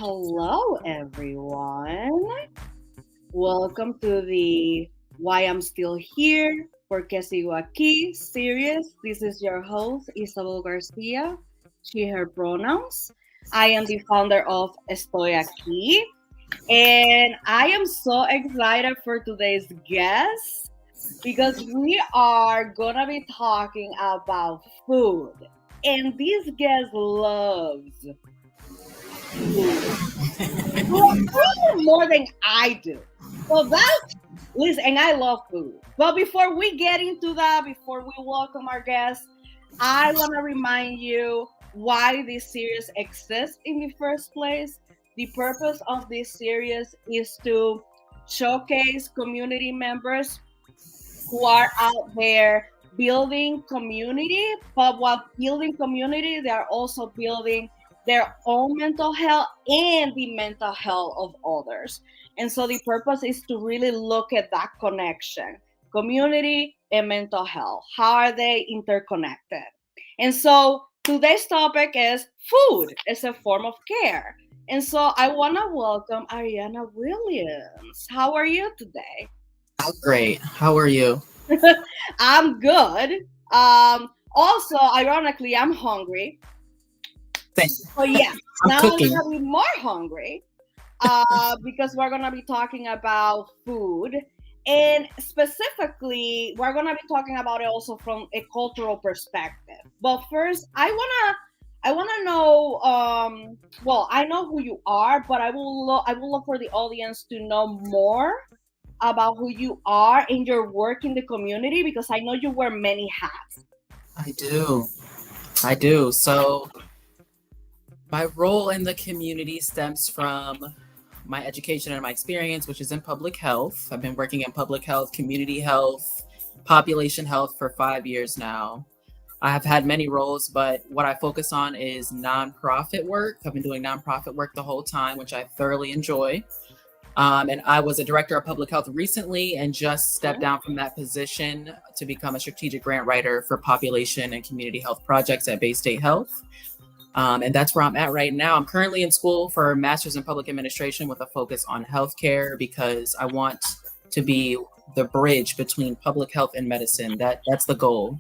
Hello, everyone. Welcome to the Why I'm Still Here, Porque Sigo Aquí series. This is your host, Isabel Garcia, she, her pronouns. I am the founder of Estoy Aquí, and I am so excited for today's guest because we are gonna be talking about food. And this guest loves probably more than I do. So that's listen, and I love food. But before we get into that, before we welcome our guests, I want to remind you why this series exists in the first place. The purpose of this series is to showcase community members who are out there building community, but while building community, they are also building their own mental health and the mental health of others. And so the purpose is to really look at that connection, community and mental health. How are they interconnected? And so today's topic is food as a form of care. And so I want to welcome Ariana Williams. How are you today? I'm great. How are you? I'm good. Also, ironically, I'm hungry. Thank you. So yeah, I'm now I'm cooking. gonna be more hungry because we're gonna be talking about food, and specifically, we're gonna be talking about it also from a cultural perspective. But first, I wanna know. Well, I know who you are, but I will look for the audience to know more about who you are and your work in the community because I know you wear many hats. I do. I do. So, my role in the community stems from my education and my experience, which is in public health. I've been working in public health, community health, population health for 5 years now. I have had many roles, but what I focus on is nonprofit work. I've been doing nonprofit work the whole time, which I thoroughly enjoy. And I was a director of public health recently and just stepped down from that position to become a strategic grant writer for population and community health projects at Bay State Health. And that's where I'm at right now. I'm currently in school for a master's in public administration with a focus on healthcare because I want to be the bridge between public health and medicine. That's the goal.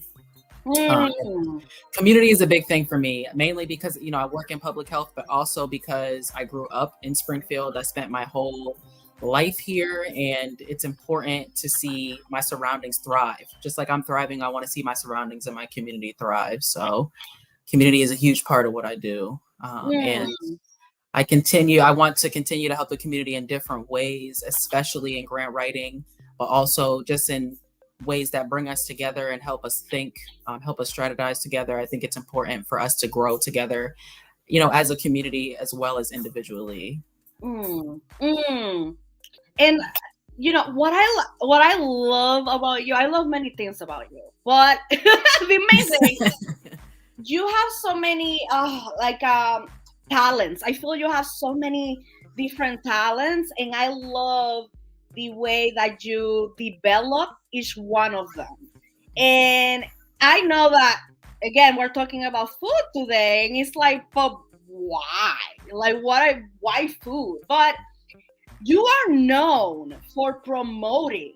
Mm. Community is a big thing for me, mainly because, I work in public health, but also because I grew up in Springfield. I spent my whole life here, and it's important to see my surroundings thrive. Just like I'm thriving, I want to see my surroundings and my community thrive. So community is a huge part of what I do. And I want to continue to help the community in different ways, especially in grant writing, but also just in ways that bring us together and help us think, help us strategize together. I think it's important for us to grow together, as a community as well as individually. Mm. Mm. And what I love about you, I love many things about you, but the main thing, you have so many talents. I feel you have so many different talents, and I love the way that you develop each one of them. And I know that again we're talking about food today, and it's like, but why? Like why food? But you are known for promoting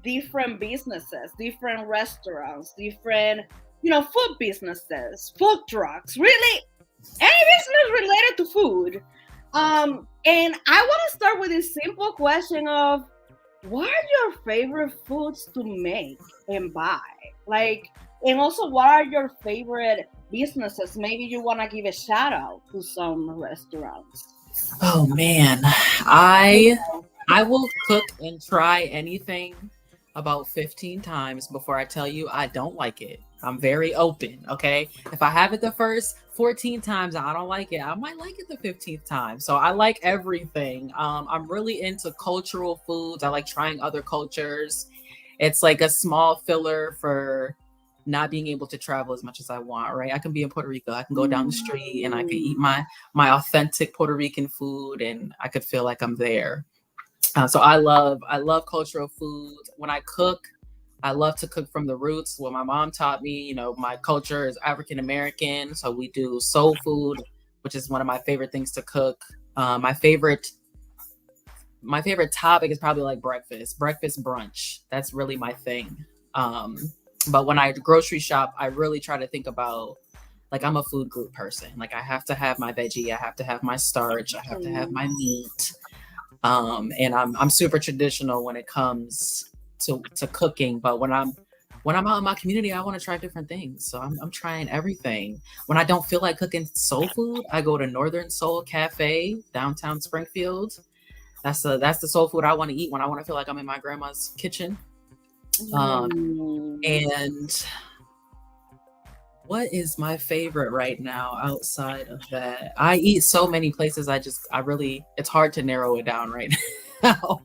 different businesses, different restaurants, different food businesses, food trucks, really any business related to food. And I want to start with a simple question of what are your favorite foods to make and buy? Like, and also what are your favorite businesses? Maybe you want to give a shout out to some restaurants. Oh man, I will cook and try anything about 15 times before I tell you I don't like it. I'm very open, okay? If I have it the first 14 times and I don't like it, I might like it the 15th time. So I like everything. I'm really into cultural foods. I like trying other cultures. It's like a small filler for not being able to travel as much as I want, right? I can be in Puerto Rico. I can go down the street and I can eat my authentic Puerto Rican food and I could feel like I'm there. So I love cultural food. When I cook, I love to cook from the roots. What my mom taught me, my culture is African American, so we do soul food, which is one of my favorite things to cook. My favorite topic is probably like breakfast brunch. That's really my thing. But when I grocery shop, I really try to think about, like, I'm a food group person. Like, I have to have my veggie, I have to have my starch, I have to have my meat. And I'm super traditional when it comes to cooking. But when I'm out in my community, I want to try different things. So I'm trying everything. When I don't feel like cooking soul food, I go to Northern Soul Cafe, downtown Springfield. That's the soul food I want to eat when I want to feel like I'm in my grandma's kitchen. And what is my favorite right now outside of that? I eat so many places. It's hard to narrow it down right now.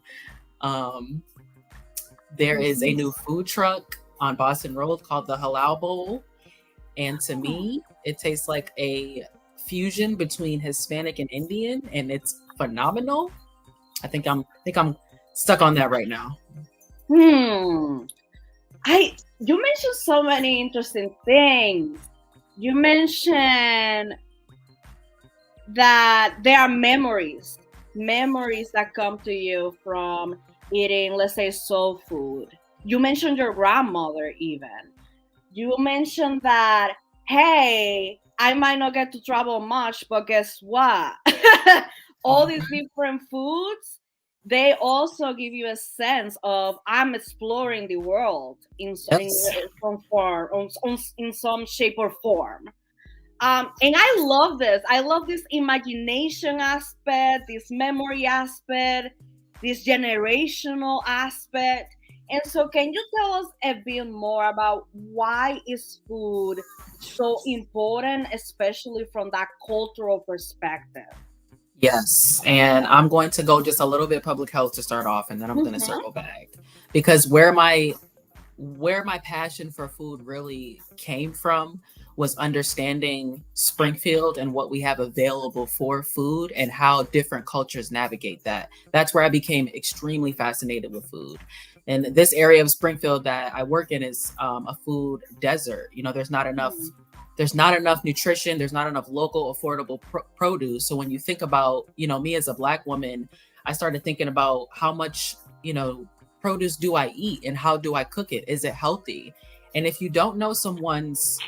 There is a new food truck on Boston Road called the Halal Bowl. And to me, it tastes like a fusion between Hispanic and Indian, and it's phenomenal. I think I'm stuck on that right now. You mentioned so many interesting things. You mentioned that there are memories that come to you from eating, let's say, soul food. You mentioned your grandmother even. You mentioned that, hey, I might not get to travel much, but guess what? All these different foods, they also give you a sense of, I'm exploring the world in some shape or form. And I love this. I love this imagination aspect, this memory aspect, this generational aspect. And so can you tell us a bit more about why is food so important, especially from that cultural perspective? Yes. And I'm going to go just a little bit public health to start off, and then I'm going to circle back. Because where my passion for food really came from was understanding Springfield and what we have available for food and how different cultures navigate that. That's where I became extremely fascinated with food. And this area of Springfield that I work in is a food desert. There's not enough nutrition. There's not enough local affordable produce. So when you think about, me as a Black woman, I started thinking about how much, produce do I eat and how do I cook it? Is it healthy? And if you don't know someone's,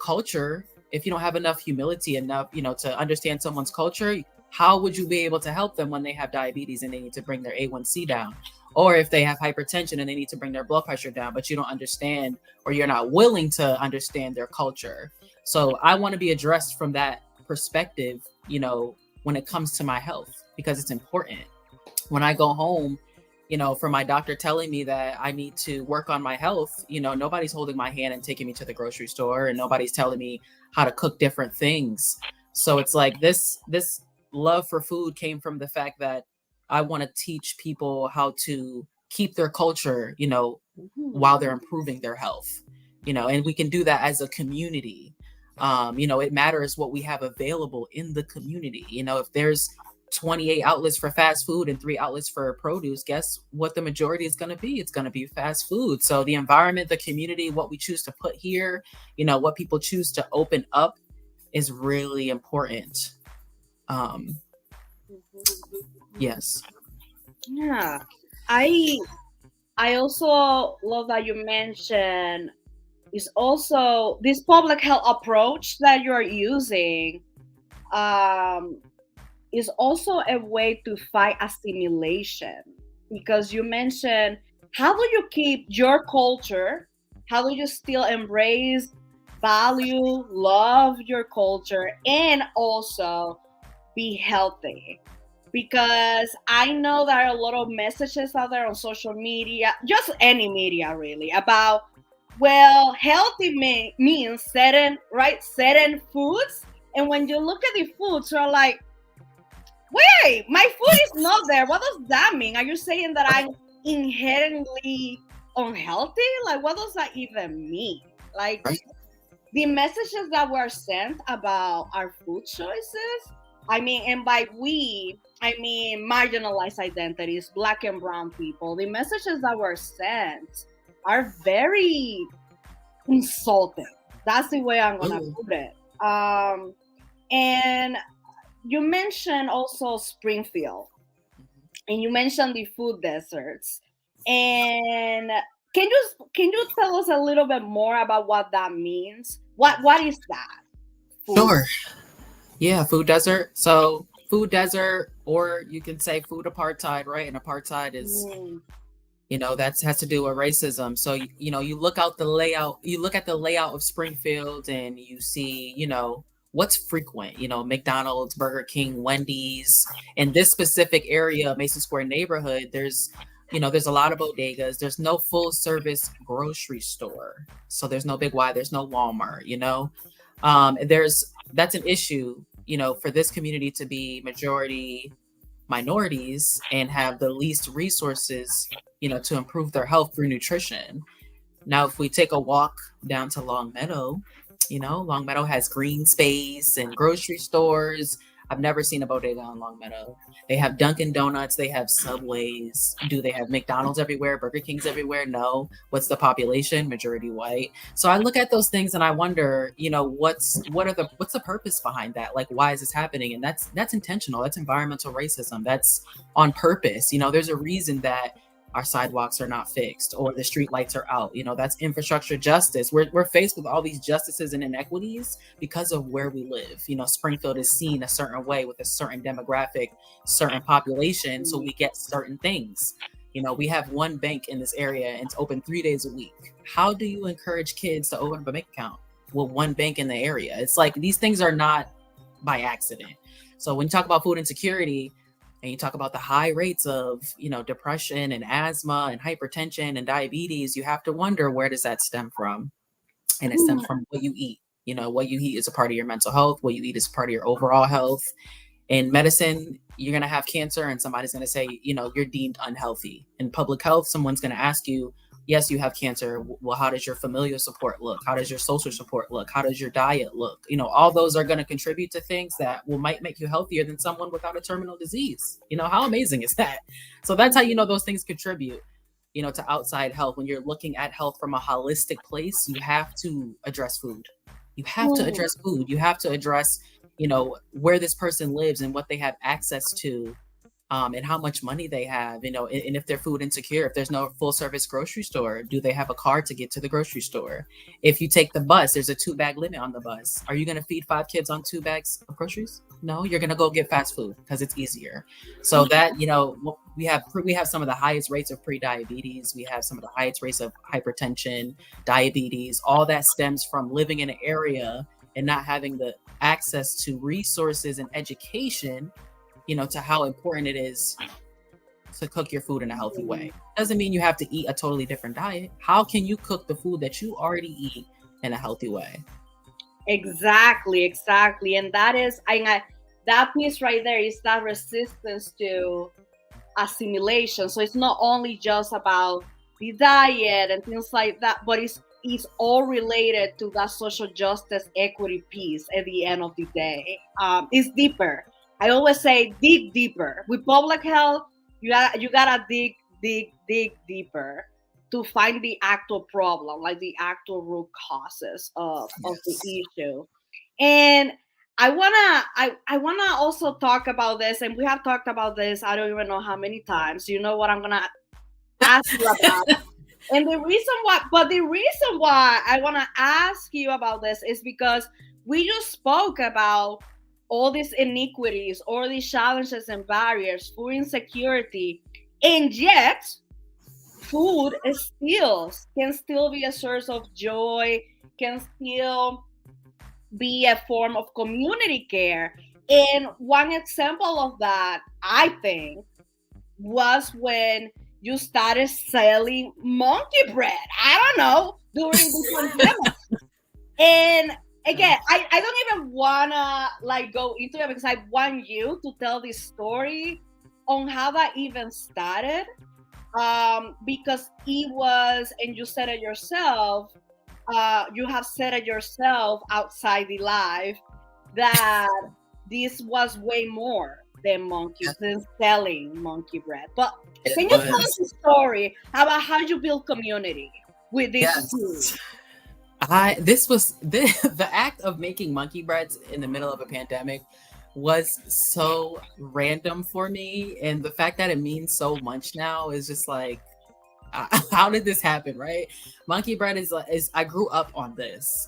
culture, if you don't have enough humility enough, to understand someone's culture, how would you be able to help them when they have diabetes and they need to bring their A1C down? Or if they have hypertension and they need to bring their blood pressure down, but you don't understand, or you're not willing to understand their culture. So I want to be addressed from that perspective, when it comes to my health, because it's important. When I go home, for my doctor telling me that I need to work on my health, nobody's holding my hand and taking me to the grocery store, and nobody's telling me how to cook different things. So it's like this love for food came from the fact that I want to teach people how to keep their culture, while they're improving their health, and we can do that as a community. It matters what we have available in the community. If there's 28 outlets for fast food and 3 outlets for produce, guess what the majority is going to be? It's going to be fast food. So the environment, the community, what we choose to put here, what people choose to open up is really important. Yes. Yeah. I also love that you mentioned is also this public health approach that you're using is also a way to fight assimilation, because you mentioned, how do you keep your culture? How do you still embrace, value, love your culture, and also be healthy? Because I know there are a lot of messages out there on social media, just any media really, about, well, healthy means certain foods. And when you look at the foods, you're like, wait, my food is not there. What does that mean? Are you saying that I'm inherently unhealthy? Like, what does that even mean? Like, the messages that were sent about our food choices, and by we, I mean marginalized identities, Black and brown people, the messages that were sent are very insulting. That's the way I'm gonna put it. And you mentioned also Springfield, and you mentioned the food deserts. And can you tell us a little bit more about what that means? What is that food? Sure. Yeah, food desert. So food desert, or you can say food apartheid, right? And apartheid is, Mm, that has to do with racism. So you look out the layout, you look at the layout of Springfield, and you see, what's frequent. McDonald's, Burger King, Wendy's. In this specific area, Mason Square neighborhood, there's a lot of bodegas. There's no full service grocery store. So there's no Big Y, there's no Walmart. That's an issue, for this community to be majority minorities and have the least resources, to improve their health through nutrition. Now, if we take a walk down to Long Meadow, Long Meadow has green space and grocery stores. I've never seen a bodega on Long Meadow. They have Dunkin' Donuts. They have Subways. Do they have McDonald's everywhere? Burger King's everywhere? No. What's the population? Majority white. So I look at those things and I wonder, what's the purpose behind that? Like, why is this happening? And that's intentional. That's environmental racism. That's on purpose. There's a reason that our sidewalks are not fixed or the street lights are out. That's infrastructure justice. We're faced with all these justices and inequities because of where we live. Springfield is seen a certain way with a certain demographic, certain population. So we get certain things. We have one bank in this area and it's open 3 days a week. How do you encourage kids to open up a bank account with one bank in the area? It's like these things are not by accident. So when you talk about food insecurity, and you talk about the high rates of, depression and asthma and hypertension and diabetes, you have to wonder, where does that stem from? And it stems from what you eat. What you eat is a part of your mental health. What you eat is part of your overall health. In medicine, you're going to have cancer and somebody's going to say, you're deemed unhealthy. In public health, someone's going to ask you, yes, you have cancer. Well, how does your familial support look? How does your social support look? How does your diet look? All those are going to contribute to things that might make you healthier than someone without a terminal disease. How amazing is that? So that's how those things contribute, to outside health. When you're looking at health from a holistic place, you have to address food. You have to address food. You have to address, where this person lives and what they have access to. And how much money they have, and if they're food insecure, if there's no full service grocery store, do they have a car to get to the grocery store? If you take the bus, there's a 2-bag limit on the bus. Are you going to feed 5 kids on 2 bags of groceries? No, you're going to go get fast food because it's easier. So that, we have some of the highest rates of pre-diabetes. We have some of the highest rates of hypertension, diabetes. All that stems from living in an area and not having the access to resources and education, to how important it is to cook your food in a healthy way. Doesn't mean you have to eat a totally different diet. How can you cook the food that you already eat in a healthy way? Exactly. And that piece right there is that resistance to assimilation. So it's not only just about the diet and things like that, but it's all related to that social justice equity piece at the end of the day. It's deeper. I always say dig deeper. With public health, you gotta dig deeper to find the actual problem, like the actual root causes of the issue. And I wanna also talk about this, and we have talked about this. I don't even know how many times. You know what I'm gonna ask you about. And the reason why I wanna ask you about this is because we just spoke about all these iniquities, all these challenges and barriers, food insecurity, and yet food can still be a source of joy, can still be a form of community care. And one example of that, I think, was when you started selling monkey bread. I don't know, during the pandemic. And again, I don't even wanna go into it because I want you to tell this story on how that even started. Because it was, and you said it yourself, you have said it yourself outside the live, that this was way more than selling monkey bread. But can you tell us a story about how you build community with this food? The act of making monkey breads in the middle of a pandemic was so random for me. And the fact that it means so much now is just like, how did this happen, right? Monkey bread is I grew up on this.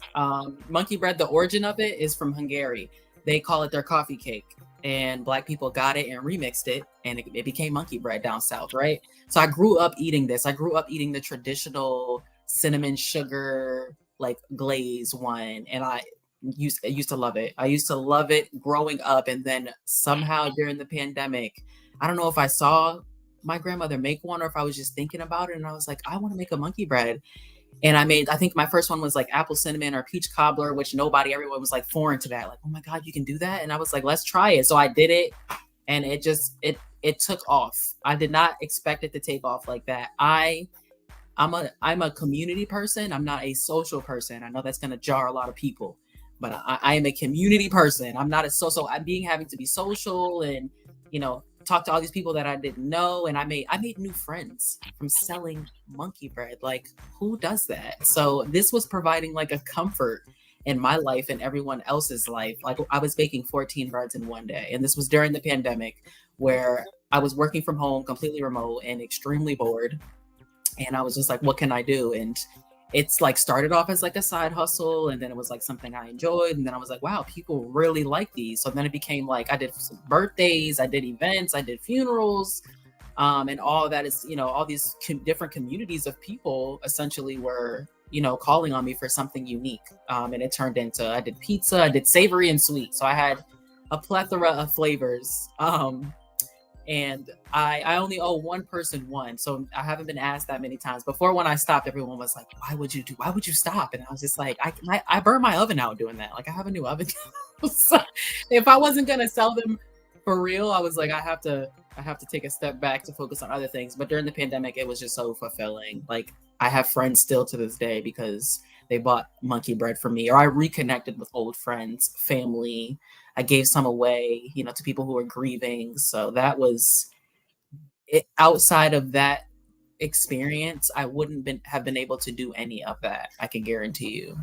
Monkey bread, the origin of it is from Hungary. They call it their coffee cake, and Black people got it and remixed it, and it became monkey bread down south, right? So I grew up eating this. I grew up eating the traditional cinnamon sugar like glaze one, and I used to love it. I used to love it growing up, and then somehow during the pandemic, I don't know if I saw my grandmother make one or if I was just thinking about it, and I was like, I want to make a monkey bread. And I think my first one was like apple cinnamon or peach cobbler, which everyone was like foreign to that, like, oh my god, you can do that. And I was like, let's try it. So I did it, and it took off. I did not expect it to take off like that. I'm a community person. I'm not a social person. I know that's going to jar a lot of people, but I am a community person. I'm not a social. I'm having to be social and, talk to all these people that I didn't know. And I made new friends from selling monkey bread. Like, who does that? So this was providing like a comfort in my life and everyone else's life. Like, I was baking 14 breads in one day. And this was during the pandemic where I was working from home, completely remote and extremely bored. And I was just like, what can I do? And it's like started off as like a side hustle, and then it was like something I enjoyed. And then I was like, wow, people really like these. So then it became like I did some birthdays, I did events, I did funerals. And all of that is, all these different communities of people essentially were, calling on me for something unique. And it turned into, I did pizza, I did savory and sweet. So I had a plethora of flavors. And I only owe one person one. So I haven't been asked that many times. Before, when I stopped, everyone was like, why would you stop? And I was just like, I burned my oven out doing that. Like, I have a new oven. So if I wasn't going to sell them for real, I was like, I have to take a step back to focus on other things. But during the pandemic, it was just so fulfilling. Like, I have friends still to this day because they bought monkey bread for me, or I reconnected with old friends, family. I gave some away, to people who are grieving. So that was it. Outside of that experience, I wouldn't have been able to do any of that. I can guarantee you.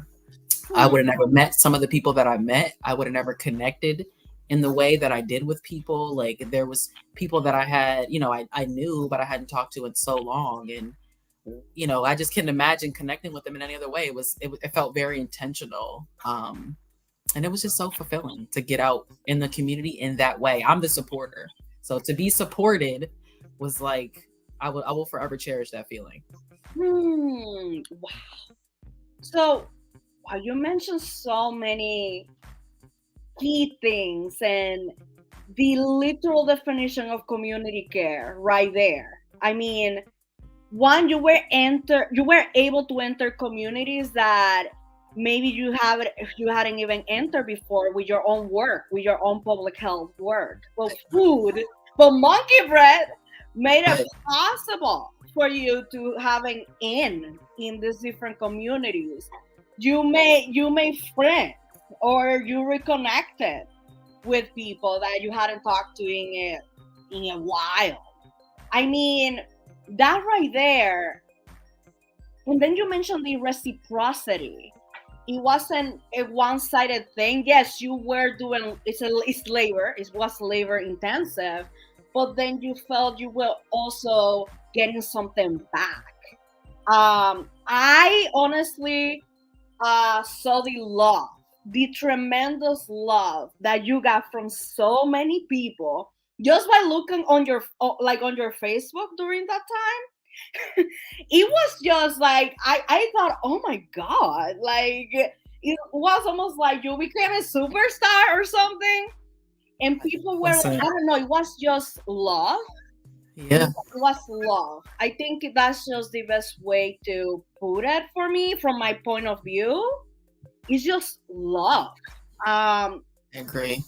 I would have never met some of the people that I met. I would have never connected in the way that I did with people. Like, there was people that I had, I knew, but I hadn't talked to in so long. And, I just can't imagine connecting with them in any other way. It felt very intentional. And it was just so fulfilling to get out in the community in that way. I'm the supporter. So to be supported was like, I will forever cherish that feeling. Wow. So, wow, you mentioned so many key things and the literal definition of community care right there. I mean, one, you were able to enter communities that maybe you hadn't even entered before with your own work, with your own public health work. Well, food, but monkey bread made it possible for you to have an in these different communities. You made friends, or you reconnected with people that you hadn't talked to in a while. I mean, that right there. And then you mentioned the reciprocity. It wasn't a one-sided thing. Yes, you were doing it's labor. It was labor intensive, but then you felt you were also getting something back. I honestly saw the tremendous love that you got from so many people just by looking on your Facebook during that time. It was just like I thought, oh my god, like it was almost like you became a superstar or something, and people were like, I don't know, it was just love. Yeah, it was love. I think that's just the best way to put it for me from my point of view. It's just love. I agree.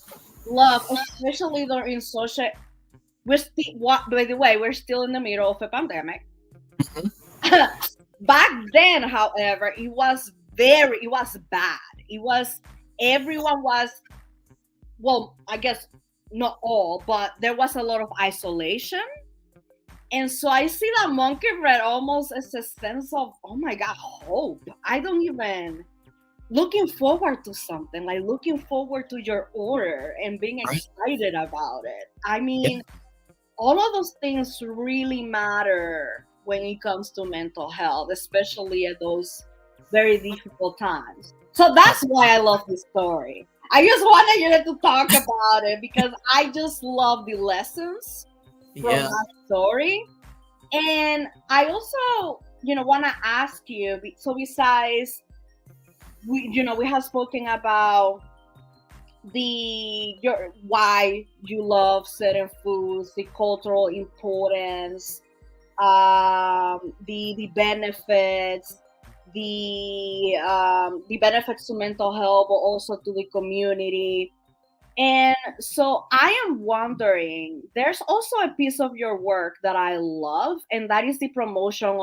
Love, especially during social. By the way, we're still in the middle of a pandemic. Back then, however, it was bad. Everyone was, well, I guess not all, but there was a lot of isolation. And so I see that monkey bread almost as a sense of, oh my God, hope. I don't even looking forward to something, like looking forward to your order and being Right. excited about it. I Yeah. mean, all of those things really matter when it comes to mental health, especially at those very difficult times. So that's why I love this story. I just wanted you to talk about it because I just love the lessons from Yeah. that story. And I also, want to ask you, so besides, we have spoken about your why you love certain foods, the cultural importance, the benefits, the benefits to mental health, but also to the community. And so I am wondering, there's also a piece of your work that I love, and that is the promotion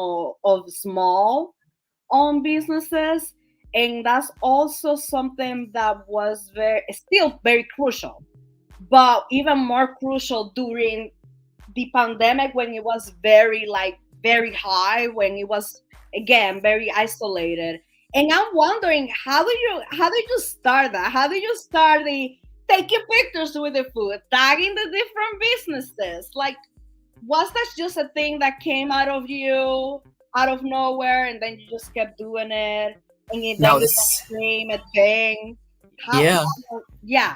of small owned businesses. And that's also something that was still very crucial, but even more crucial during the pandemic when it was very high, when it was again very isolated. And I'm wondering, how did you start that? How did you start the taking pictures with the food, tagging the different businesses? Like, was that just a thing that came out of you, out of nowhere, and then you just kept doing it, and then No, it this. became a thing? Yeah. Yeah.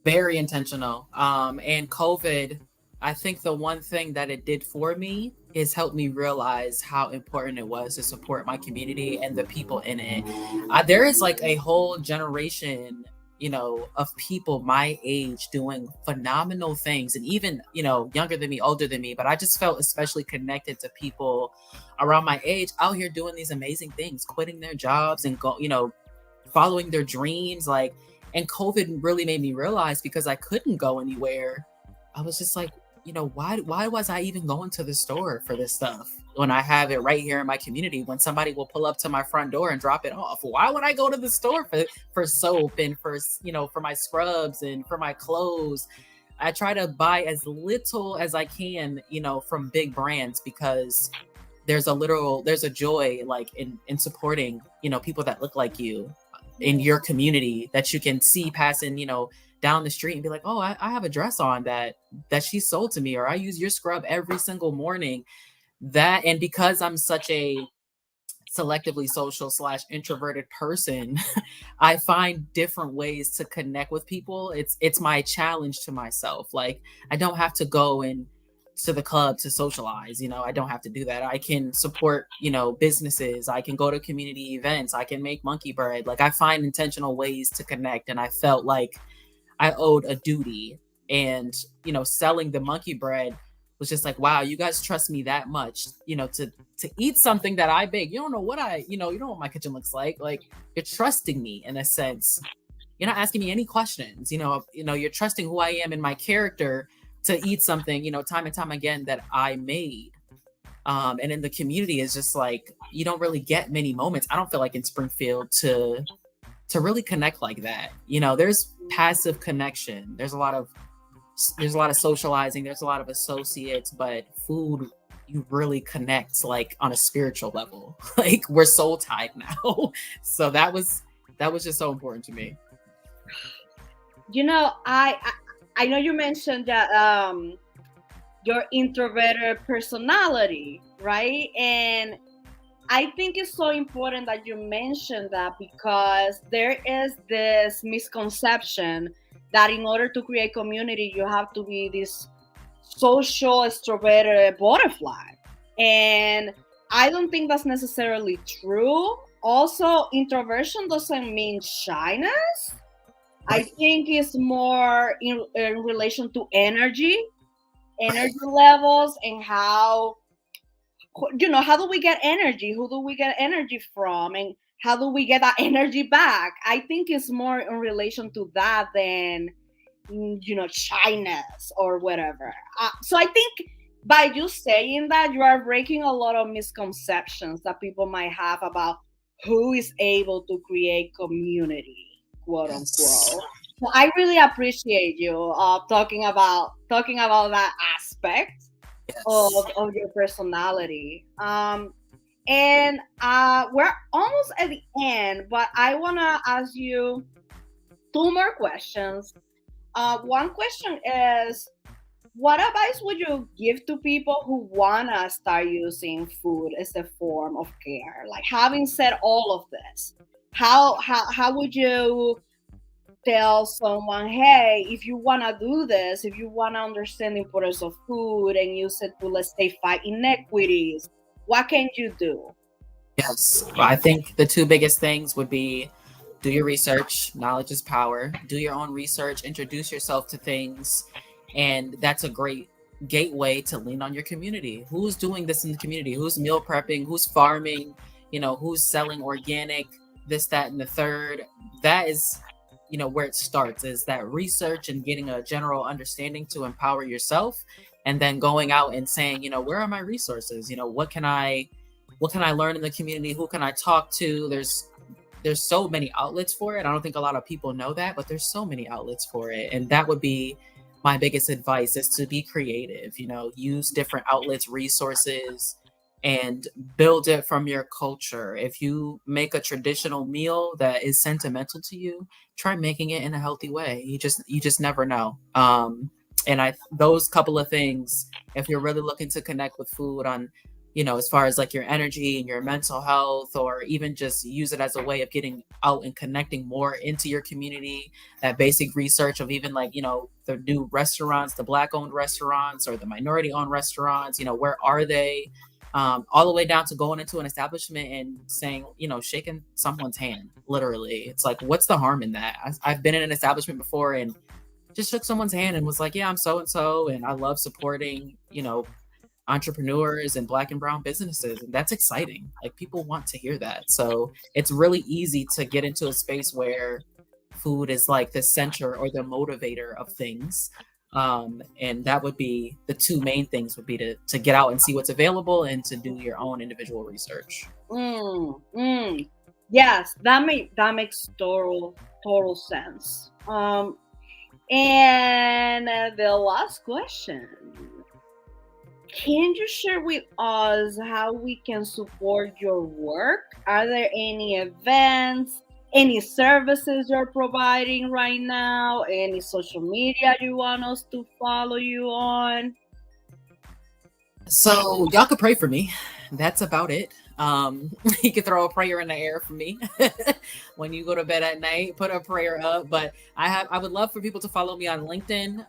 Very intentional. And COVID, I think the one thing that it did for me is help me realize how important it was to support my community and the people in it. There is like a whole generation, of people my age doing phenomenal things, and even, younger than me, older than me. But I just felt especially connected to people around my age out here doing these amazing things, quitting their jobs and following their dreams. Like, and COVID really made me realize, because I couldn't go anywhere, I was just like, why was I even going to the store for this stuff when I have it right here in my community, when somebody will pull up to my front door and drop it off? Why would I go to the store for soap and for my scrubs and for my clothes? I try to buy as little as I can, from big brands, because there's a joy like in supporting, people that look like you in your community, that you can see passing, down the street and be like, oh, I have a dress on that she sold to me, or I use your scrub every single morning. And because I'm such a selectively social / introverted person, I find different ways to connect with people. It's my challenge to myself. Like, I don't have to go and to the club to socialize. I don't have to do that. I can support, businesses. I can go to community events. I can make monkey bread. Like, I find intentional ways to connect. And I felt like I owed a duty. And, selling the monkey bread was just like, wow, you guys trust me that much, to eat something that I bake. You don't know what you don't know what my kitchen looks like. Like, you're trusting me in a sense. You're not asking me any questions. You're trusting who I am and my character to eat something, time and time again, that I made. And in the community is just like, you don't really get many moments, I don't feel like, in Springfield to really connect like that. There's passive connection. There's a lot of socializing. There's a lot of associates, but food, you really connect like on a spiritual level. Like, we're soul tied now. So that was just so important to me. I know you mentioned that your introverted personality, right? And I think it's so important that you mentioned that, because there is this misconception that in order to create community, you have to be this social extroverted butterfly. And I don't think that's necessarily true. Also, introversion doesn't mean shyness. I think it's more in relation to energy levels, and how do we get energy? Who do we get energy from? And how do we get that energy back? I think it's more in relation to that than, shyness or whatever. So I think by you saying that, you are breaking a lot of misconceptions that people might have about who is able to create community, quote unquote. So I really appreciate you talking about that aspect Yes. of your personality. And we're almost at the end, but I want to ask you two more questions. One question is, what advice would you give to people who want to start using food as a form of care? Like, having said all of this, how would you tell someone, hey, if you want to do this, if you want to understand the importance of food and use it to, let's say, fight inequities, what can you do? Yes, I think the two biggest things would be do your research. Knowledge is power. Do your own research, introduce yourself to things. And that's a great gateway to lean on your community. Who's doing this in the community? Who's meal prepping? Who's farming? Who's selling organic, this, that, and the third. That is, where it starts, is that research and getting a general understanding to empower yourself. And then going out and saying, where are my resources? What can I learn in the community? Who can I talk to? There's so many outlets for it. I don't think a lot of people know that, but there's so many outlets for it. And that would be my biggest advice, is to be creative, use different outlets, resources, and build it from your culture. If you make a traditional meal that is sentimental to you, try making it in a healthy way. You just never know. And those couple of things, if you're really looking to connect with food on, as far as like your energy and your mental health, or even just use it as a way of getting out and connecting more into your community, that basic research of even like, the new restaurants, the Black owned restaurants or the minority owned restaurants, where are they? All the way down to going into an establishment and saying, shaking someone's hand, literally. It's like, what's the harm in that? I've been in an establishment before and just shook someone's hand and was like, yeah, I'm so-and-so, and I love supporting, entrepreneurs and Black and brown businesses. And that's exciting. Like, people want to hear that. So it's really easy to get into a space where food is like the center or the motivator of things. And that would be the two main things, would be to get out and see what's available and to do your own individual research. Yes, that makes total sense. And the last question, can you share with us how we can support your work? Are there any events, any services you're providing right now, any social media you want us to follow you on? So y'all could pray for me. That's about it. You can throw a prayer in the air for me when you go to bed at night. Put a prayer up. But I would love for people to follow me on LinkedIn,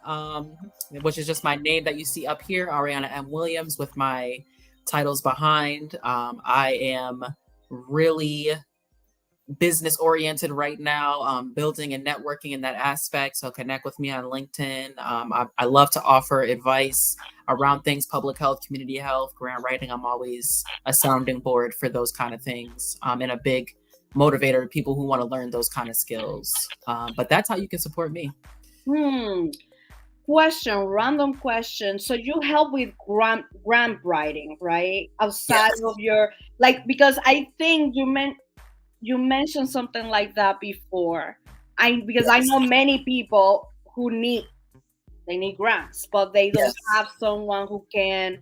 which is just my name that you see up here, Ariana M. Williams, with my titles behind. I am really business oriented right now, building and networking in that aspect. So connect with me on LinkedIn. I love to offer advice around things public health, community health, grant writing. I'm always a sounding board for those kind of things, and a big motivator to people who want to learn those kind of skills. But that's how you can support me. Random question. So you help with grant writing, right? Outside Yes. of your, like, because I think you mentioned something like that before. Because I Yes. know many people who need grants, but they don't Yes. have someone who can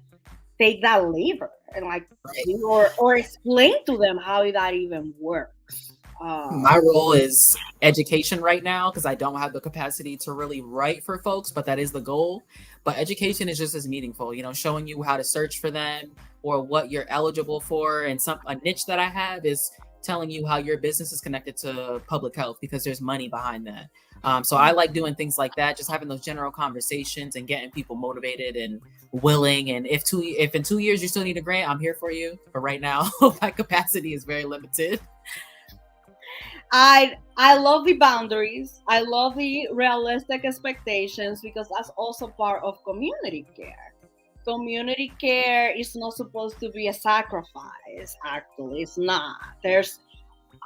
take that labor and like Right. or explain to them how that even works. My role is education right now, because I don't have the capacity to really write for folks, but that is the goal. But education is just as meaningful, showing you how to search for them or what you're eligible for. And a niche that I have is telling you how your business is connected to public health, because there's money behind that. So I like doing things like that, just having those general conversations and getting people motivated and willing. And if in 2 years you still need a grant, I'm here for you. But right now, my capacity is very limited. I love the boundaries. I love the realistic expectations, because that's also part of community care. Community care is not supposed to be a sacrifice. Actually, it's not. There's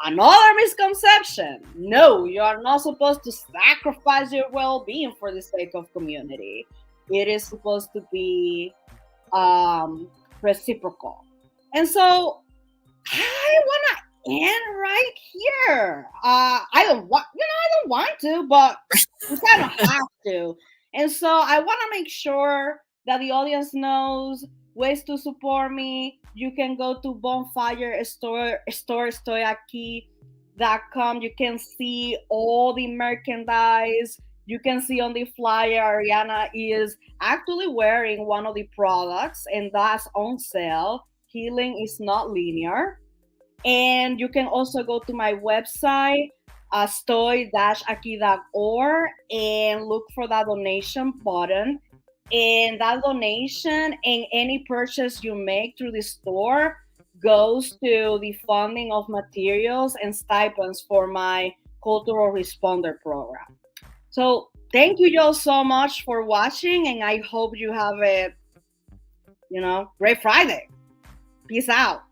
another misconception. No, you are not supposed to sacrifice your well-being for the sake of community. It is supposed to be reciprocal. And so I want to end right here. I don't want to, but we kind of have to. And so I want to make sure that the audience knows ways to support me. You can go to Bonfire Store, estoyaqui.com. You can see all the merchandise. You can see on the flyer, Ariana is actually wearing one of the products, and that's on sale. Healing is not linear. And you can also go to my website, stoy-aquí.org, and look for that donation button. And that donation and any purchase you make through the store goes to the funding of materials and stipends for my cultural responder program. So thank you all so much for watching, and I hope you have a great Friday. Peace out.